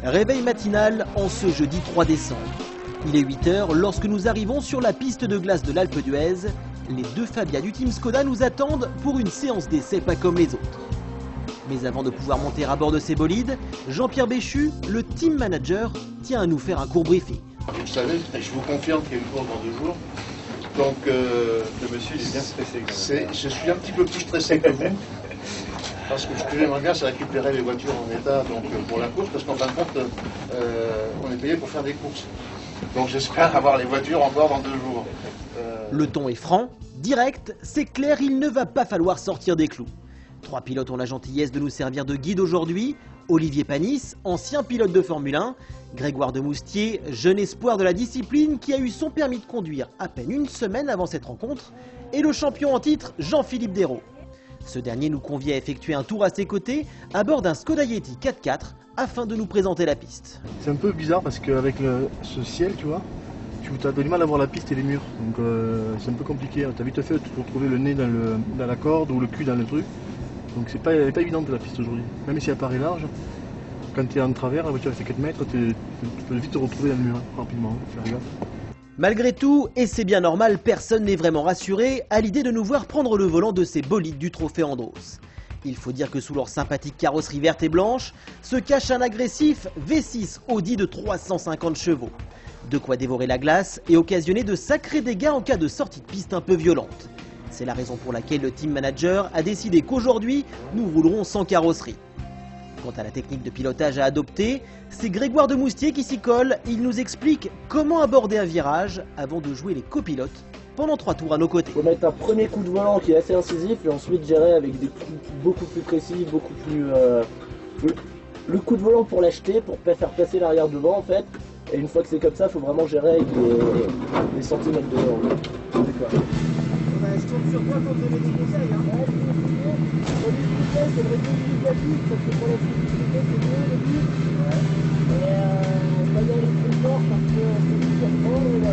Réveil matinal en ce jeudi 3 décembre. Il est 8 h lorsque nous arrivons sur la piste de glace de l'Alpe d'Huez. Les deux Fabia du Team Skoda nous attendent pour une séance d'essai pas comme les autres. Mais avant de pouvoir monter à bord de ces bolides, Jean-Pierre Béchu, le team manager, tient à nous faire un court briefing. Vous savez, je vous confirme qu'il y a une course dans 2 jours. Donc, le monsieur il est bien stressé. Je suis un petit peu plus stressé que vous. Parce que ce que j'aimerais bien, c'est récupérer les voitures en état pour la course. Parce qu'en fin de compte, on est payé pour faire des courses. Donc j'espère avoir les voitures encore dans 2 jours. Le ton est franc, direct, c'est clair, il ne va pas falloir sortir des clous. 3 pilotes ont la gentillesse de nous servir de guide aujourd'hui. Olivier Panis, ancien pilote de Formule 1, Grégoire de Moustier, jeune espoir de la discipline qui a eu son permis de conduire à peine une semaine avant cette rencontre, et le champion en titre Jean-Philippe Desraux. Ce dernier nous convie à effectuer un tour à ses côtés à bord d'un Skoda Yeti 4x4 afin de nous présenter la piste. C'est un peu bizarre parce qu'avec ce ciel, tu vois, tu as du mal à voir la piste et les murs, donc c'est un peu compliqué. Tu as vite fait de te retrouver le nez dans la corde ou le cul dans le truc. Donc c'est pas évident la piste aujourd'hui. Même si elle paraît large, quand tu es en travers, la voiture fait 4 mètres, tu peux vite te retrouver dans le mur rapidement. Faire gaffe. Malgré tout, et c'est bien normal, personne n'est vraiment rassuré à l'idée de nous voir prendre le volant de ces bolides du Trophée Andros. Il faut dire que sous leur sympathique carrosserie verte et blanche se cache un agressif V6 Audi de 350 chevaux. De quoi dévorer la glace et occasionner de sacrés dégâts en cas de sortie de piste un peu violente. C'est la raison pour laquelle le team manager a décidé qu'aujourd'hui, nous roulerons sans carrosserie. Quant à la technique de pilotage à adopter, c'est Grégoire de Moustier qui s'y colle. Il nous explique comment aborder un virage avant de jouer les copilotes pendant 3 tours à nos côtés. Il faut mettre un premier coup de volant qui est assez incisif et ensuite gérer avec des coups beaucoup plus précis, beaucoup plus... le coup de volant pour l'acheter, pour faire passer l'arrière devant en fait. Et une fois que c'est comme ça, il faut vraiment gérer avec les centimètres de volant. D'accord. Je compte sur toi pour donner des conseils. Pour les vitesses, c'est le réseau négatif, parce que pour la fluidité, c'est bien le but. Et pas dans les plus forts, parce que c'est plus surprendre.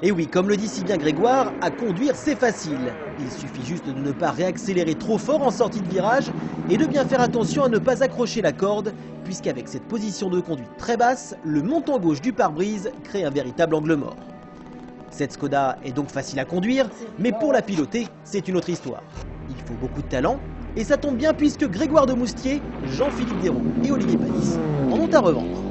Et oui, comme le dit si bien Grégoire, à conduire c'est facile. Il suffit juste de ne pas réaccélérer trop fort en sortie de virage et de bien faire attention à ne pas accrocher la corde, puisqu'avec cette position de conduite très basse, le montant gauche du pare-brise crée un véritable angle mort. Cette Skoda est donc facile à conduire, mais pour la piloter, c'est une autre histoire. Il faut beaucoup de talent, et ça tombe bien puisque Grégoire de Moustier, Jean-Philippe Desraux et Olivier Panis en ont à revendre.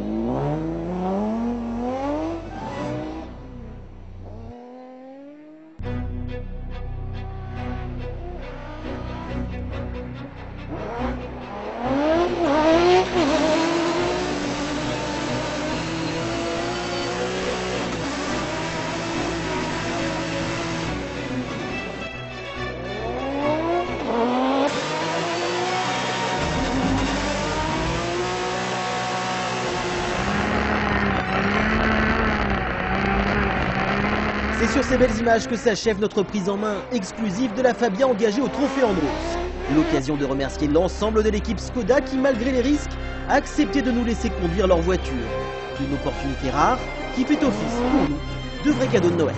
C'est sur ces belles images que s'achève notre prise en main exclusive de la Fabia engagée au Trophée Andros. L'occasion de remercier l'ensemble de l'équipe Skoda qui, malgré les risques, a accepté de nous laisser conduire leur voiture. Une opportunité rare qui fait office pour nous de vrais cadeaux de Noël.